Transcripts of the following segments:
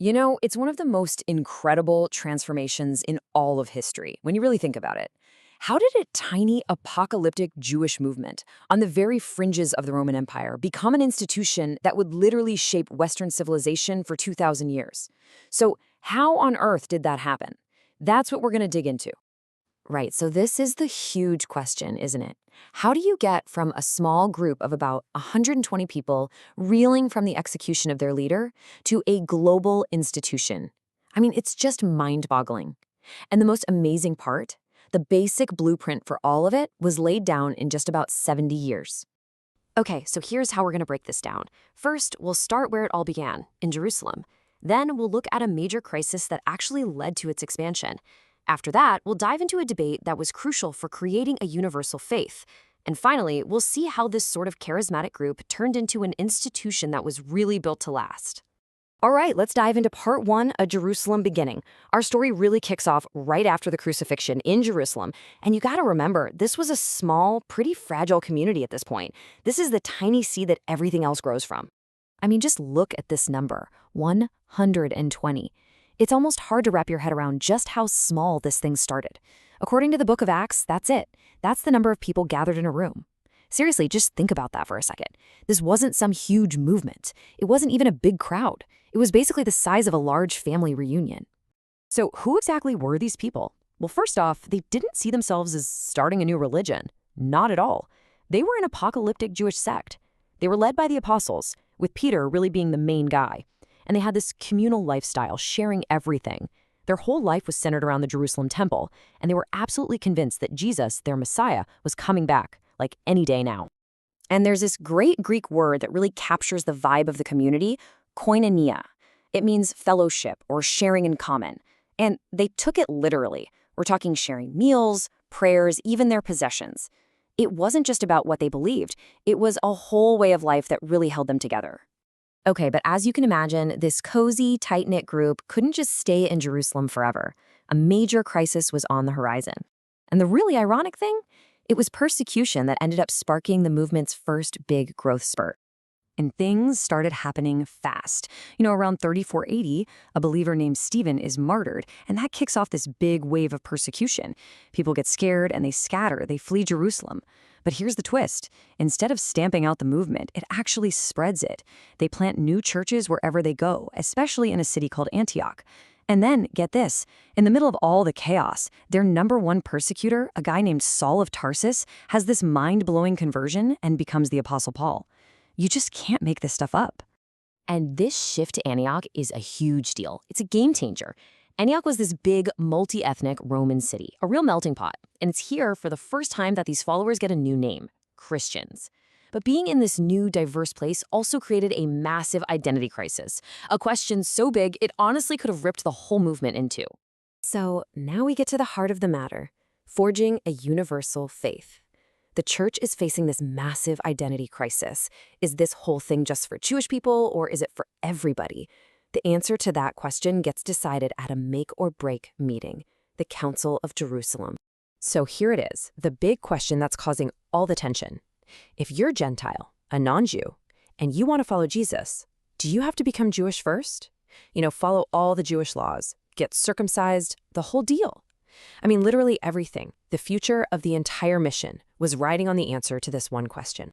You know, it's one of the most incredible transformations in all of history, when you really think about it. How did a tiny apocalyptic Jewish movement on the very fringes of the Roman Empire become an institution that would literally shape Western civilization for 2,000 years? So, how on earth did that happen? That's what we're going to dig into. Right, so this is the huge question, isn't it? How do you get from a small group of about 120 people reeling from the execution of their leader to a global institution? I mean, it's just mind-boggling. And the most amazing part, the basic blueprint for all of it was laid down in just about 70 years. Okay, so here's how we're going to break this down. First, we'll start where it all began, in Jerusalem. Then we'll look at a major crisis that actually led to its expansion. After that, we'll dive into a debate that was crucial for creating a universal faith. And finally, we'll see how this sort of charismatic group turned into an institution that was really built to last. All right, let's dive into part one, A Jerusalem Beginning. Our story really kicks off right after the crucifixion in Jerusalem. And you gotta remember, this was a small, pretty fragile community at this point. This is the tiny seed that everything else grows from. I mean, just look at this number, 120. It's almost hard to wrap your head around just how small this thing started. According to the book of Acts, that's it. That's the number of people gathered in a room. Seriously, just think about that for a second. This wasn't some huge movement. It wasn't even a big crowd. It was basically the size of a large family reunion. So who exactly were these people? Well, first off, they didn't see themselves as starting a new religion. Not at all. They were an apocalyptic Jewish sect. They were led by the apostles, with Peter really being the main guy. And they had this communal lifestyle, sharing everything. Their whole life was centered around the Jerusalem temple, and they were absolutely convinced that Jesus, their Messiah, was coming back, like any day now. And there's this great Greek word that really captures the vibe of the community, koinonia. It means fellowship or sharing in common. And they took it literally. We're talking sharing meals, prayers, even their possessions. It wasn't just about what they believed. It was a whole way of life that really held them together. Okay, but as you can imagine, this cozy, tight-knit group couldn't just stay in Jerusalem forever. A major crisis was on the horizon. And the really ironic thing? It was persecution that ended up sparking the movement's first big growth spurt. And things started happening fast. You know, around 34 AD, a believer named Stephen is martyred, and that kicks off this big wave of persecution. People get scared and they scatter, they flee Jerusalem. But here's the twist. Instead of stamping out the movement, it actually spreads it. They plant new churches wherever they go, especially in a city called Antioch. And then, get this, in the middle of all the chaos, their number one persecutor, a guy named Saul of Tarsus, has this mind-blowing conversion and becomes the Apostle Paul. You just can't make this stuff up. And this shift to Antioch is a huge deal. It's a game changer. Antioch was this big, multi-ethnic Roman city, a real melting pot. And it's here for the first time that these followers get a new name, Christians. But being in this new, diverse place also created a massive identity crisis, a question so big it honestly could have ripped the whole movement in two. So now we get to the heart of the matter, forging a universal faith. The church is facing this massive identity crisis. Is this whole thing just for Jewish people, or is it for everybody? The answer to that question gets decided at a make-or-break meeting, the Council of Jerusalem. So here it is, the big question that's causing all the tension. If you're Gentile, a non-Jew, and you want to follow Jesus, do you have to become Jewish first? You know, follow all the Jewish laws, get circumcised, the whole deal. I mean, literally everything, the future of the entire mission, was riding on the answer to this one question.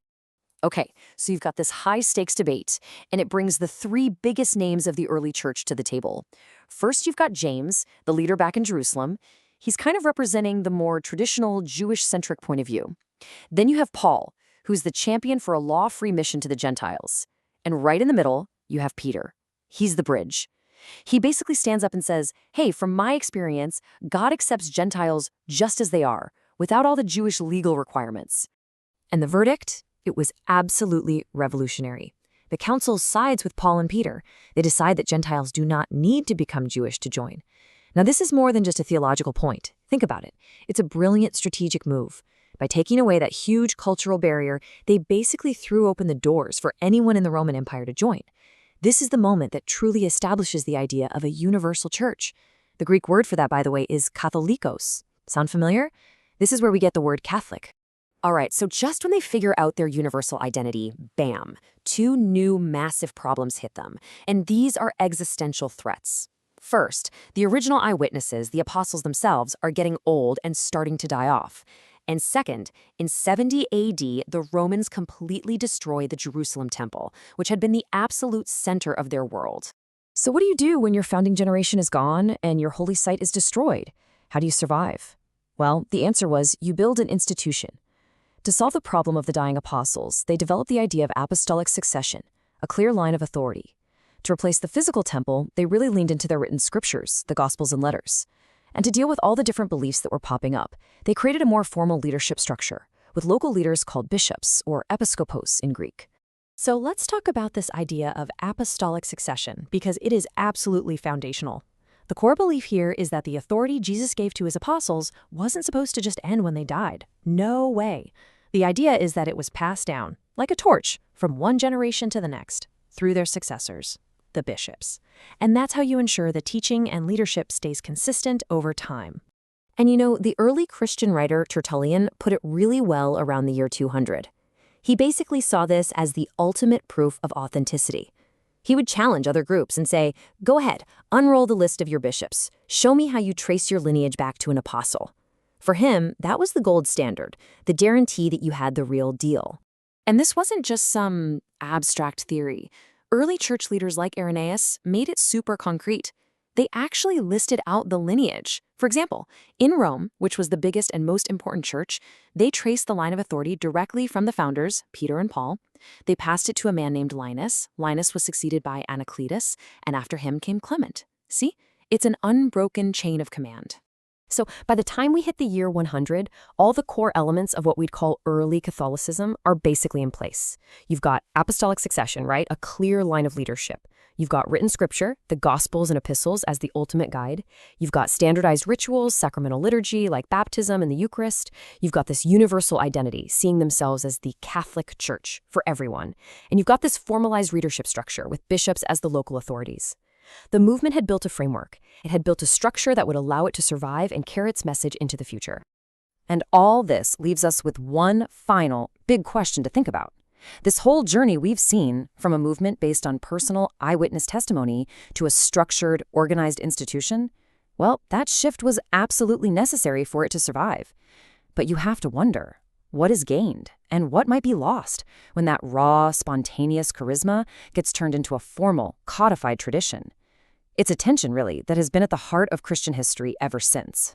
Okay, so you've got this high-stakes debate, and it brings the three biggest names of the early church to the table. First, you've got James, the leader back in Jerusalem. He's kind of representing the more traditional Jewish-centric point of view. Then you have Paul, who's the champion for a law-free mission to the Gentiles. And right in the middle, you have Peter. He's the bridge. He basically stands up and says, hey, from my experience, God accepts Gentiles just as they are, without all the Jewish legal requirements. And the verdict? It was absolutely revolutionary. The council sides with Paul and Peter. They decide that Gentiles do not need to become Jewish to join. Now, this is more than just a theological point. Think about it. It's a brilliant strategic move. By taking away that huge cultural barrier, they basically threw open the doors for anyone in the Roman Empire to join. This is the moment that truly establishes the idea of a universal church. The Greek word for that, by the way, is katholikos. Sound familiar? This is where we get the word Catholic. All right, so just when they figure out their universal identity, bam, two new massive problems hit them. And these are existential threats. First, the original eyewitnesses, the apostles themselves, are getting old and starting to die off. And second, in 70 AD, the Romans completely destroy the Jerusalem temple, which had been the absolute center of their world. So what do you do when your founding generation is gone and your holy site is destroyed? How do you survive? Well, the answer was you build an institution. To solve the problem of the dying apostles, they developed the idea of apostolic succession, a clear line of authority. To replace the physical temple, they really leaned into their written scriptures, the Gospels and letters. And to deal with all the different beliefs that were popping up, they created a more formal leadership structure, with local leaders called bishops, or episkopos in Greek. So let's talk about this idea of apostolic succession, because it is absolutely foundational. The core belief here is that the authority Jesus gave to his apostles wasn't supposed to just end when they died. No way. The idea is that it was passed down, like a torch, from one generation to the next, through their successors, the bishops. And that's how you ensure the teaching and leadership stays consistent over time. And you know, the early Christian writer Tertullian put it really well around the year 200. He basically saw this as the ultimate proof of authenticity. He would challenge other groups and say, go ahead, unroll the list of your bishops. Show me how you trace your lineage back to an apostle. For him, that was the gold standard, the guarantee that you had the real deal. And this wasn't just some abstract theory. Early church leaders like Irenaeus made it super concrete. They actually listed out the lineage. For example, in Rome, which was the biggest and most important church, they traced the line of authority directly from the founders, Peter and Paul. They passed it to a man named Linus. Linus was succeeded by Anacletus, and after him came Clement. See? It's an unbroken chain of command. So by the time we hit the year 100, all the core elements of what we'd call early Catholicism are basically in place. You've got apostolic succession, right? A clear line of leadership. You've got written scripture, the Gospels and epistles as the ultimate guide. You've got standardized rituals, sacramental liturgy like baptism and the Eucharist. You've got this universal identity, seeing themselves as the Catholic Church for everyone. And you've got this formalized readership structure with bishops as the local authorities. The movement had built a framework. It had built a structure that would allow it to survive and carry its message into the future. And all this leaves us with one final big question to think about. This whole journey we've seen, from a movement based on personal eyewitness testimony to a structured, organized institution, well, that shift was absolutely necessary for it to survive. But you have to wonder, what is gained and what might be lost when that raw, spontaneous charisma gets turned into a formal, codified tradition? It's a tension, really, that has been at the heart of Christian history ever since.